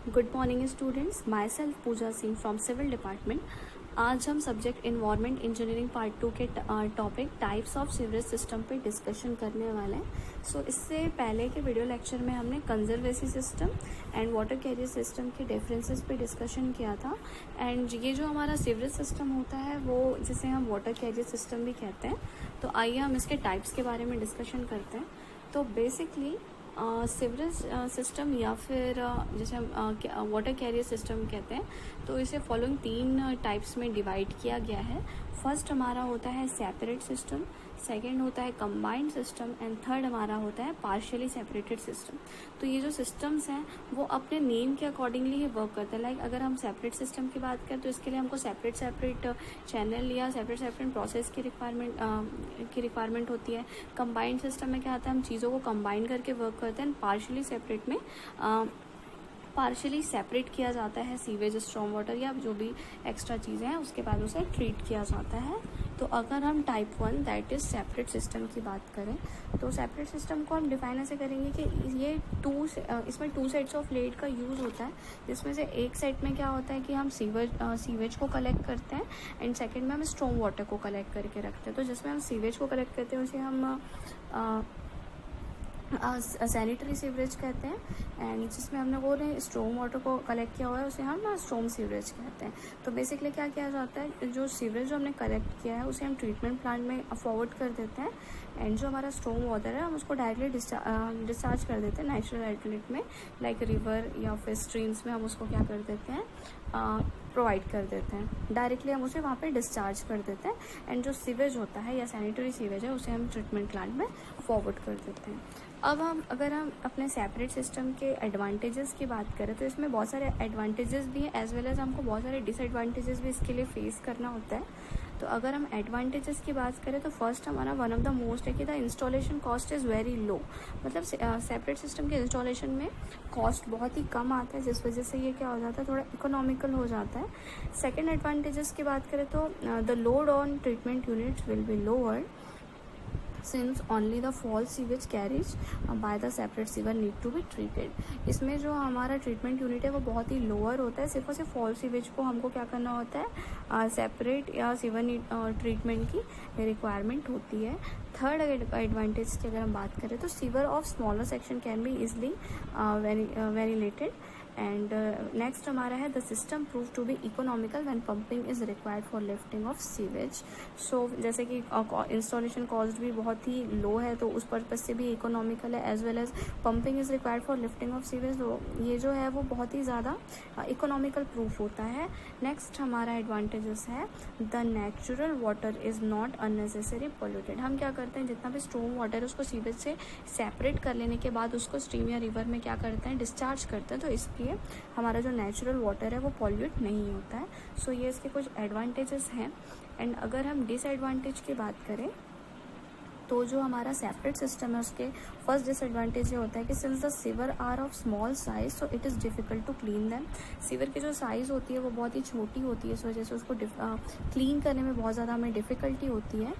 Good morning students, myself Pooja Singh from civil department. आज हम subject environment engineering part 2 के topic types of sewerage system पे discussion करने वाले हैं। सो इससे पहले के वीडियो लेक्चर में हमने conservancy system and water carrier system के डिफरेंसेस पे डिस्कशन किया था। एंड ये जो हमारा सीवरेज सिस्टम होता है वो जिसे हम वाटर कैरियर सिस्टम भी कहते हैं। तो आइए हम इसके टाइप्स के बारे में डिस्कशन करते हैं। तो बेसिकली सीवरेज सिस्टम या फिर जैसे हम वाटर कैरियर सिस्टम कहते हैं, तो इसे फॉलोइंग 3 टाइप्स में डिवाइड किया गया है। फर्स्ट हमारा होता है सेपरेट सिस्टम, सेकंड होता है कंबाइंड सिस्टम एंड थर्ड हमारा होता है पार्शियली सेपरेटेड सिस्टम। तो ये जो सिस्टम्स हैं वो अपने नेम के अकॉर्डिंगली ही वर्क करते हैं। लाइक अगर हम सेपरेट सिस्टम की बात करें तो इसके लिए हमको सेपरेट चैनल या सेपरेट प्रोसेस की रिक्वायरमेंट होती है। कंबाइंड सिस्टम में क्या आता है, हम चीज़ों को कंबाइन करके वर्क करते हैं। पार्शियली सेपरेट में पार्शियली सेपरेट किया जाता है सीवेज, स्टॉर्म वाटर या जो भी एक्स्ट्रा चीज़ें हैं उसके बाद उसे ट्रीट किया जाता है। तो अगर हम type 1 that is separate system की बात करें तो सेपरेट सिस्टम को हम डिफाइन ऐसे करेंगे कि ये इसमें 2 सेट्स ऑफ लेड का यूज़ होता है, जिसमें से एक सेट में क्या होता है कि हम सीवेज को कलेक्ट करते हैं एंड सेकेंड में हम स्टॉर्म वाटर को कलेक्ट करके रखते हैं। तो जिसमें हम सीवेज को कलेक्ट करते हैं उसे हम सैनिटरी सीवरेज कहते हैं एंड जिसमें हमने वो स्टॉर्म वाटर को कलेक्ट किया हुआ है उसे हम स्टॉर्म सीवरेज कहते हैं। तो बेसिकली क्या किया जाता है, जो सीवरेज जो हमने कलेक्ट किया है उसे हम ट्रीटमेंट प्लांट में फॉरवर्ड कर देते हैं एंड जो हमारा स्टॉर्म वाटर है हम उसको डायरेक्टली डिस्चार्ज कर देते हैं नेचुरल आउटलेट में, लाइक रिवर या फिर स्ट्रीम्स में हम उसको क्या कर देते हैं, प्रोवाइड कर देते हैं। डायरेक्टली हम उसे वहाँ पे डिस्चार्ज कर देते हैं एंड जो सीवेज होता है या सैनिटरी सीवेज है उसे हम ट्रीटमेंट प्लांट में फॉरवर्ड कर देते हैं। अब अगर हम अपने सेपरेट सिस्टम के एडवांटेजेस की बात करें तो इसमें बहुत सारे एडवांटेजेस भी हैं एज वेल एज हमको बहुत सारे डिसएडवांटेजेस भी इसके लिए फेस करना होता है। तो अगर हम एडवांटेजेस की बात करें तो फर्स्ट हमारा वन ऑफ द मोस्ट है कि the installation cost is very low. मतलब सेपरेट सिस्टम के इंस्टॉलेशन में कॉस्ट बहुत ही कम आता है, जिस वजह से ये क्या हो जाता है, थोड़ा इकोनॉमिकल हो जाता है। सेकेंड एडवांटेजेस की बात करें तो the load on treatment units will be lower since only the fall sewage carried by the separate sewer need to be treated। इसमें जो हमारा ट्रीटमेंट यूनिट है वो बहुत ही लोअर होता है, सिर्फ और सिर्फ फॉल सीवेज को हमको क्या करना होता है, सेपरेट या सीवर ट्रीटमेंट की रिक्वायरमेंट होती है। थर्ड एडवांटेज की अगर हम बात करें तो sewer of smaller section can be easily ventilated and next हमारा है the system prove to be economical when pumping is required for lifting of sewage. So जैसे कि इंस्टॉलेशन कॉस्ट भी बहुत ही लो है तो उस पर्पज से भी इकोनॉमिकल है, as well as pumping is required for lifting of sewage. तो ये जो है वो बहुत ही ज़्यादा इकोनॉमिकल प्रूफ होता है। नेक्स्ट हमारा एडवांटेजेस है the natural water is not unnecessary polluted. हम क्या करते हैं, जितना भी स्टॉर्म वाटर है उसको सीवेज से सेपरेट कर लेने के बाद उसको स्ट्रीम या रिवर में क्या करते हैं, डिस्चार्ज करते हैं। तो इसलिए हमारा जो नेचुरल वाटर है वो पॉल्यूट नहीं होता है। सो ये इसके कुछ एडवांटेजेस हैं। एंड अगर हम डिसएडवांटेज की बात करें तो जो हमारा सेपरेट सिस्टम है उसके फर्स्ट डिसएडवांटेज ये होता है कि since the sewer are of small size so it is difficult to clean them. Sewer की जो साइज़ होती है वो बहुत ही छोटी होती है, इस वजह से उसको क्लीन करने में बहुत ज़्यादा हमें डिफ़िकल्टी होती है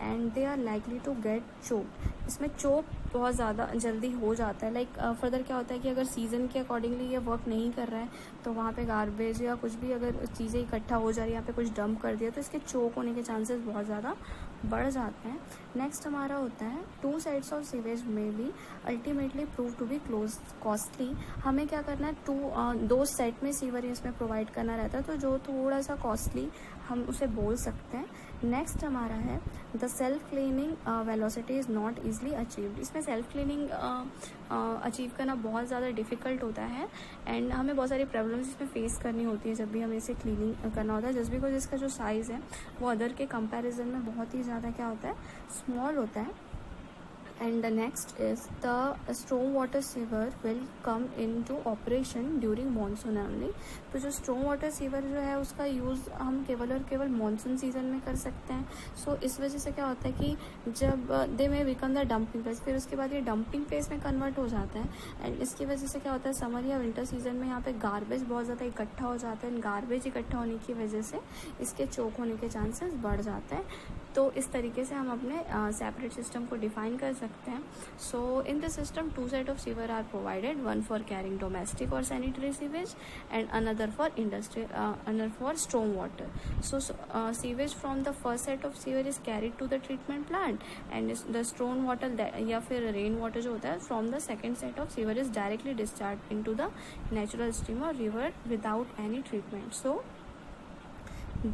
and they are likely to get choke. इसमें चोक बहुत ज़्यादा जल्दी हो जाता है। लाइक फर्दर क्या होता है कि अगर सीज़न के अकॉर्डिंगली ये वर्क नहीं कर रहा है तो वहाँ पे गार्बेज या कुछ भी अगर चीज़ें इकट्ठा हो जा रही है, यहाँ पे कुछ डंप कर दिया तो इसके चोक होने के चांसेस बहुत ज़्यादा बढ़ जाते हैं। नेक्स्ट हमारा होता है 2 साइड्स ऑफ सीवेज में भी ultimately prove to be costly. हमें क्या करना है, 2 सेट में सीवर इसमें प्रोवाइड करना रहता है, तो जो थोड़ा सा कॉस्टली हम उसे बोल सकते हैं। नेक्स्ट हमारा है the self cleaning velocity is not easily achieved. इसमें सेल्फ क्लीनिंग अचीव करना बहुत ज़्यादा डिफ़िकल्ट होता है एंड हमें बहुत सारी प्रॉब्लम्स इसमें फेस करनी होती है जब भी हमें इसे क्लीनिंग करना होता है, जस्ट बिकॉज इसका जो साइज़ है वो अदर के कंपैरिजन में बहुत ही ज़्यादा क्या होता है, स्मॉल होता है। and the next is the storm water sewer will come into operation during monsoon only। तो जो storm water sewer जो है उसका यूज़ हम केवल और केवल मानसून सीजन में कर सकते हैं। सो इस वजह से क्या होता है कि जब दे में बिकम द डंपिंग प्लेस, फिर उसके बाद ये डंपिंग प्लेस में कन्वर्ट हो जाता है एंड इसकी वजह से क्या होता है, समर या विंटर सीजन में यहाँ पे गार्बेज बहुत ज़्यादा इकट्ठा हो जाता है एंड गार्बेज इकट्ठा होने की वजह से इसके चोक होने के चांसेस बढ़ जाते हैं। तो इस तरीके से हम अपने सेपरेट सिस्टम को डिफाइन कर सकते हैं. So in this system 2 set of sewer are provided, one for carrying domestic और sanitary sewage and another for industrial, another for storm water. So sewage from the first set of sewer is carried to the treatment plant and the storm water या फिर rain water जो होता है from the second set of sewer is directly discharge into the natural stream or river without any treatment. So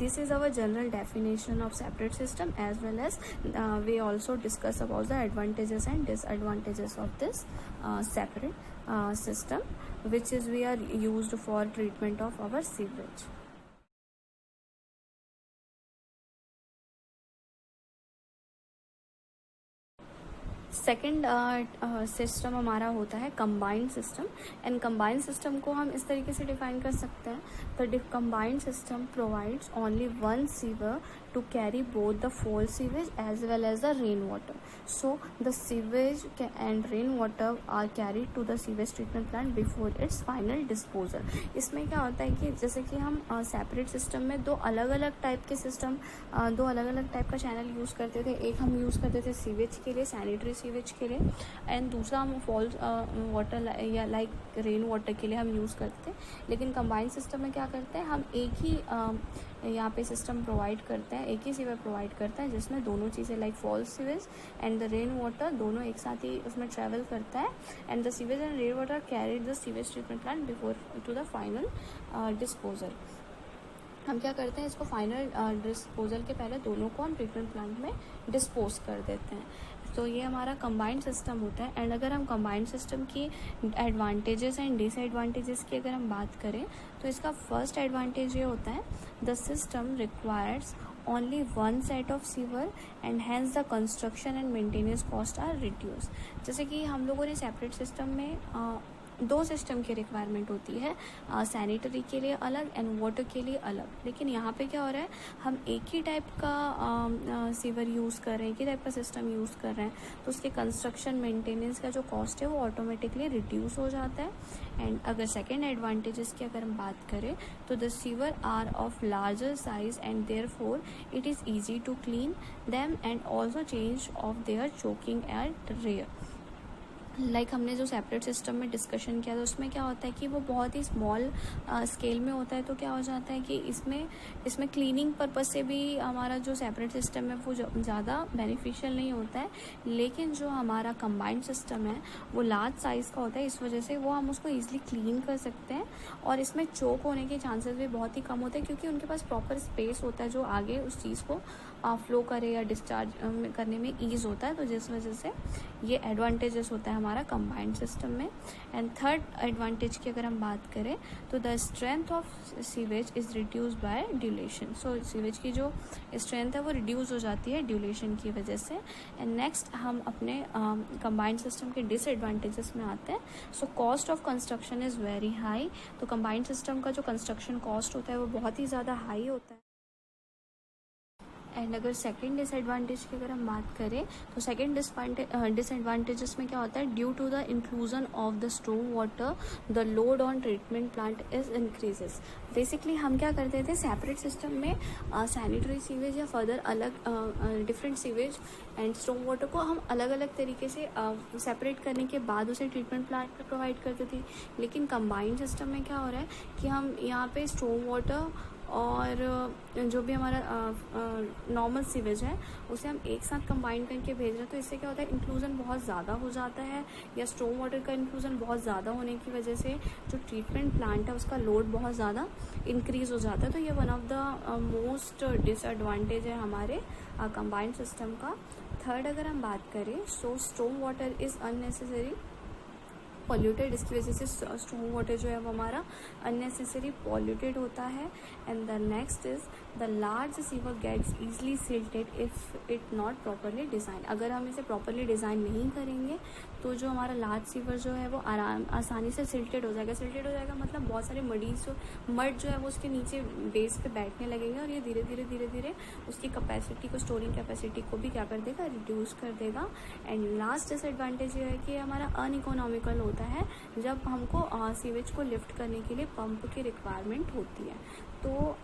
this is our general definition of separate system, as well as we also discuss about the advantages and disadvantages of this separate system, which is we are used for treatment of our sewage. Second system हमारा होता है combined system. And combined system को हम इस तरीके से define कर सकते हैं. The combined system provides only one sewer to carry both the fall sewage as well as the rainwater. So the sewage and rainwater are carried to the sewage treatment plant before its final disposal. इसमें क्या होता है कि जैसे कि हम separate system में दो अलग अलग टाइप के सिस्टम, दो अलग अलग टाइप का चैनल यूज़ करते थे. एक हम यूज़ करते थे सीवेज के लिए, सैनिटरी सीवेज के लिए, एंड दूसरा हम फॉल वाटर या लाइक रेन वाटर के लिए हम यूज़ करते थे. लेकिन कंबाइंड सिस्टम में क्या करते हैं, हम एक ही यहाँ पे सिस्टम प्रोवाइड करते हैं, एक ही सीवर प्रोवाइड करता है जिसमें दोनों चीज़ें like foul sewage and the rain water दोनों एक साथ ही उसमें ट्रैवल करता है. And the sewage and rain water carried the sewage treatment plant before to the final disposal. हम क्या करते हैं, इसको फाइनल डिस्पोजल के पहले दोनों को हम ट्रीटमेंट प्लांट में डिस्पोज कर देते हैं. तो ये हमारा कंबाइंड सिस्टम होता है. एंड अगर हम कंबाइंड सिस्टम की एडवांटेजेस एंड डिसएडवांटेजेस की अगर हम बात करें तो इसका फर्स्ट एडवांटेज ये होता है, the system requires only one set of sewer and hence the construction and maintenance cost are reduced. जैसे कि हम लोगों ने सेपरेट सिस्टम में दो सिस्टम की रिक्वायरमेंट होती है, सैनिटरी के लिए अलग एंड वाटर के लिए अलग. लेकिन यहाँ पे क्या हो रहा है, हम एक ही टाइप का सीवर यूज़ कर रहे हैं, एक ही टाइप का सिस्टम यूज़ कर रहे हैं, तो उसके कंस्ट्रक्शन मेंटेनेंस का जो कॉस्ट है वो ऑटोमेटिकली रिड्यूस हो जाता है. एंड अगर सेकेंड एडवांटेजेस की अगर हम बात करें तो the sewer are of larger size and therefore it is easy to clean them and also change of their choking at rare. Like हमने जो सेपरेट सिस्टम में डिस्कशन किया था उसमें क्या होता है कि वो बहुत ही स्मॉल स्केल में होता है. तो क्या हो जाता है कि इसमें क्लीनिंग पर्पज से भी हमारा जो सेपरेट सिस्टम है वो ज़्यादा बेनिफिशियल नहीं होता है. लेकिन जो हमारा कंबाइंड सिस्टम है वो लार्ज साइज़ का होता है, इस वजह से वो हम उसको ईजिली क्लीन कर सकते हैं और इसमें चोक होने के चांसेस भी बहुत ही कम होते हैं क्योंकि उनके पास प्रॉपर स्पेस होता है जो आगे उस चीज़ को फ्लो करे या डिस्चार्ज करने में ईज़ होता है. तो जिस वजह से ये एडवांटेजेस होता है हमारा कंबाइंड सिस्टम में. एंड थर्ड एडवांटेज की अगर हम बात करें तो the strength of sewage is reduce by duration. So sewage की जो स्ट्रेंथ है वो रिड्यूस हो जाती है ड्यूरेशन की वजह से. एंड नेक्स्ट हम अपने कंबाइंड सिस्टम के डिसएडवांटेजेस में आते हैं. So cost of construction is very high. तो कंबाइंड सिस्टम का जो कंस्ट्रक्शन कॉस्ट होता है वो बहुत ही ज़्यादा हाई होता है. एंड अगर सेकेंड डिसएडवांटेज की अगर हम बात करें तो सेकेंड डिसएडवांटेजेस में क्या होता है, due to the inclusion of the storm water the load on treatment plant is increases. Basically हम क्या करते थे सेपरेट सिस्टम में सैनिटरी सीवेज या फर्दर अलग different sewage and storm water को हम अलग अलग तरीके से सेपरेट करने के बाद उसे ट्रीटमेंट प्लांट पर प्रोवाइड करते थे. लेकिन कंबाइंड सिस्टम में क्या हो रहा है कि हम यहाँ पे स्टॉर्म वाटर और जो भी हमारा नॉर्मल सीवेज है उसे हम एक साथ कंबाइन करके भेज रहे हैं. तो इससे क्या होता है, इंक्लूजन बहुत ज़्यादा हो जाता है या स्टॉर्म वाटर का इंक्लूजन बहुत ज़्यादा होने की वजह से जो ट्रीटमेंट प्लांट है उसका लोड बहुत ज़्यादा इंक्रीज़ हो जाता है. तो ये one of the most disadvantage है हमारे कंबाइंड सिस्टम का. थर्ड अगर हम बात करें so storm water is unnecessary polluted. इसकी वजह से स्टॉर्म वाटर जो है वो हमारा अननेसेसरी पॉल्यूटेड होता है. And the next is the large sewer gets easily silted if it not properly design. अगर हम इसे प्रॉपरली डिज़ाइन नहीं करेंगे तो जो हमारा लार्ज सीवर जो है वो आसानी से सिल्टेड हो जाएगा. सिल्टेड हो जाएगा मतलब बहुत सारे मड जो है वो उसके नीचे बेस पे बैठने लगेंगे और ये धीरे धीरे उसकी कैपेसिटी को, स्टोरिंग कैपेसिटी को भी क्या कर देगा, रिड्यूस कर देगा. एंड लास्ट डिसएडवांटेज ये है कि हमारा अनइकोनॉमिकल होता होता है जब हमको सीवेज को लिफ्ट करने के लिए पंप की रिक्वायरमेंट होती है। तो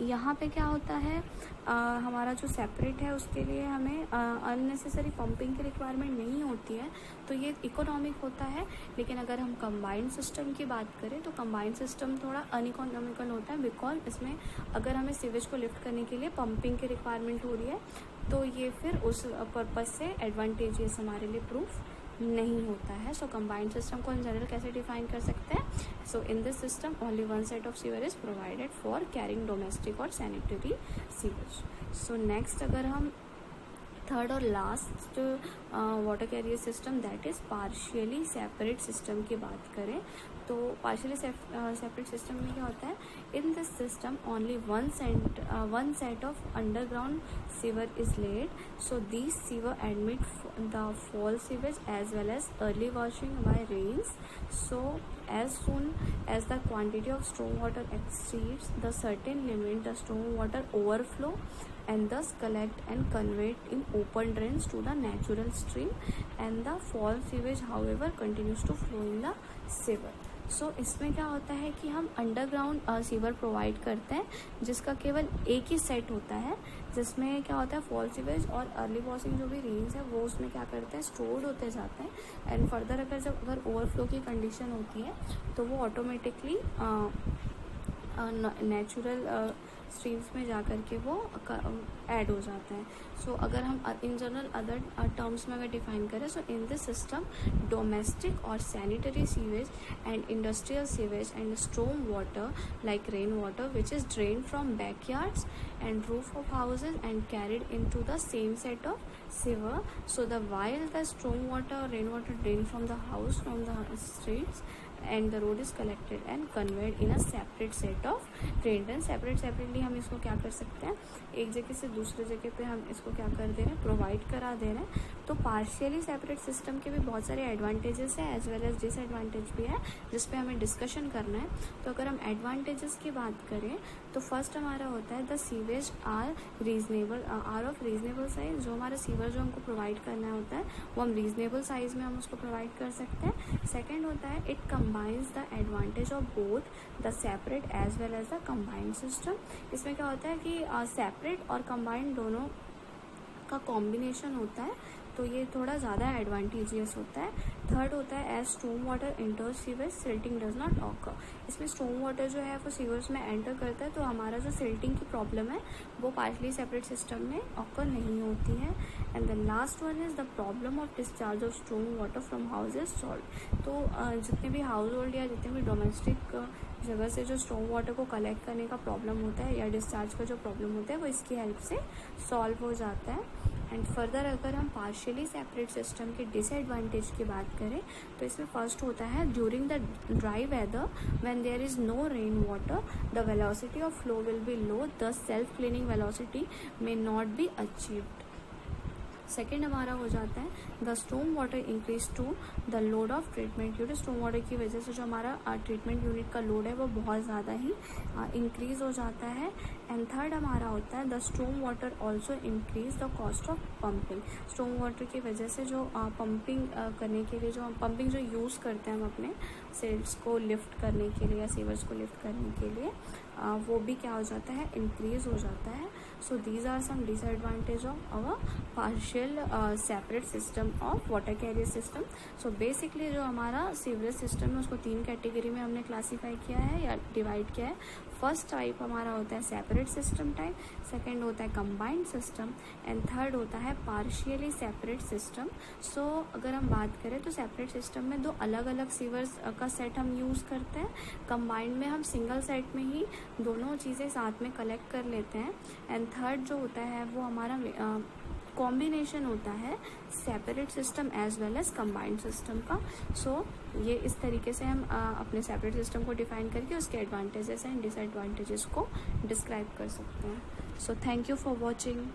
यहाँ पे क्या होता है, हमारा जो सेपरेट है उसके लिए हमें अननेसेसरी पंपिंग की रिक्वायरमेंट नहीं होती है, तो ये इकोनॉमिक होता है। लेकिन अगर हम कंबाइंड सिस्टम की बात करें तो कंबाइंड सिस्टम थोड़ा अनइकोनॉमिकल होता है, बिकॉज इसमें अगर हमें सीवेज को लिफ्ट करने के लिए पंपिंग की रिक्वायरमेंट हो रही है तो ये फिर उस पर्पज़ से एडवांटेजियस हमारे लिए प्रूफ नहीं होता है। सो कंबाइंड सिस्टम को इन जनरल कैसे डिफाइन कर सकते हैं? So in this system only one set of sewer is provided for carrying domestic और सैनिटरी सीवेज। सो नेक्स्ट अगर हम थर्ड और last water carrier system that is partially separate system की बात करें तो पार्शियली सेपरेट सिस्टम में क्या होता है, in this system only one set of underground sewer is laid, so this sewer admit the foul sewage as well as early washing by rains. So as soon as the quantity of storm water exceeds the certain limit, the storm water overflow and thus collect and convey it in open drains to the natural stream, and the fall sewage however continues to flow in the sewer. सो इसमें क्या होता है कि हम underground sewer provide करते हैं जिसका केवल एक ही सेट होता है, जिसमें क्या होता है फॉल सीवेज और अर्ली वॉशिंग जो भी रेन्स है वो उसमें क्या करते हैं स्टोर्ड होते जाते हैं, एंड फर्दर अगर ओवरफ्लो की कंडीशन होती है तो वो ऑटोमेटिकली नेचुरल स्ट्रीम्स में जा कर के वो ऐड हो जाता है। सो अगर हम इन जनरल अदर टर्म्स में अगर डिफाइन करें, so in this system domestic और sanitary sewage and industrial sewage and storm water like rain water which is drain from backyards and roof of houses and carried into the same set of sewer. So the while the storm water or rainwater drained from the house, from the streets and the road is collected and conveyed in a separate set of drain. then separately हम इसको क्या कर सकते हैं, एक जगह से दूसरे जगह पे हम इसको क्या कर दे रहे हैं, प्रोवाइड करा दे रहे हैं। तो पार्शियली सेपरेट सिस्टम के भी बहुत सारे एडवांटेजेस है एज वेल एज डिसएडवांटेज भी है जिस पे हमें डिस्कशन करना है। तो अगर हम एडवांटेजेस की बात करें तो फर्स्ट हमारा होता है the sewage are of reasonable size. जो हमारा सीवर जो हमको प्रोवाइड करना होता है वो हम रीजनेबल साइज में हम उसको प्रोवाइड कर सकते हैं। सेकेंड होता है it combines the advantage of both the separate as well as the combined system. इसमें क्या होता है कि सेपरेट और कंबाइंड दोनों का कॉम्बिनेशन होता है तो ये थोड़ा ज़्यादा एडवांटेजियस होता है। थर्ड होता है as storm water enter sewage silting does not occur. इसमें स्टॉर्म वाटर जो है वो सीवर्स में एंटर करता है तो हमारा जो सिल्टिंग की प्रॉब्लम है वो पार्शली सेपरेट सिस्टम में ऑकर नहीं होती है। And the last one is the problem of discharge of storm water from houses solve. तो जितने भी हाउस होल्ड या जितने भी डोमेस्टिक जगह से जो स्टॉर्म वाटर को कलेक्ट करने का प्रॉब्लम होता है या डिस्चार्ज का जो प्रॉब्लम होता है वो इसकी हेल्प से सॉल्व हो जाता है। एंड फर्दर अगर हम पार्शियली सेपरेट सिस्टम के डिसएडवांटेज की बात करें तो इसमें फर्स्ट होता है during the dry weather when there is no rain water the velocity of flow will be low, the self cleaning velocity may not be achieved. Second हमारा हो जाता है the storm water increase to the load of treatment. क्योंकि storm water की वजह से जो हमारा ट्रीटमेंट यूनिट का लोड है वो बहुत ज़्यादा ही इंक्रीज हो जाता है। एंड थर्ड हमारा होता है the storm water also increase the cost of pumping. Storm water की वजह से जो पंपिंग करने के लिए जो पंपिंग जो यूज़ करते हैं हम अपने सेल्स को लिफ्ट करने के लिए या सीवर्स को लिफ्ट करने के लिए वो भी क्या हो जाता है, इंक्रीज हो जाता है। So these are some disadvantage of our partial separate system of water carrier system. So basically जो हमारा सीवरेज सिस्टम है उसको 3 कैटेगरी में हमने क्लासीफाई किया है या डिवाइड किया है। फर्स्ट टाइप हमारा होता है सेपरेट सिस्टम टाइप, सेकेंड होता है कंबाइंड सिस्टम एंड थर्ड होता है पार्शियली सेपरेट सिस्टम। सो अगर हम बात करें तो सेपरेट सिस्टम में 2 अलग अलग सीवर्स का सेट हम यूज़ करते हैं, कंबाइंड में हम सिंगल सेट में ही दोनों चीज़ें साथ में कलेक्ट कर लेते हैं। एंड थर्ड जो होता है वो हमारा कॉम्बिनेशन होता है separate system as well as combined system का। सो ये इस तरीके से हम अपने सेपरेट सिस्टम को डिफाइन करके उसके एडवांटेजेस एंड डिसएडवांटेजेस को डिस्क्राइब कर सकते हैं। So thank you for watching.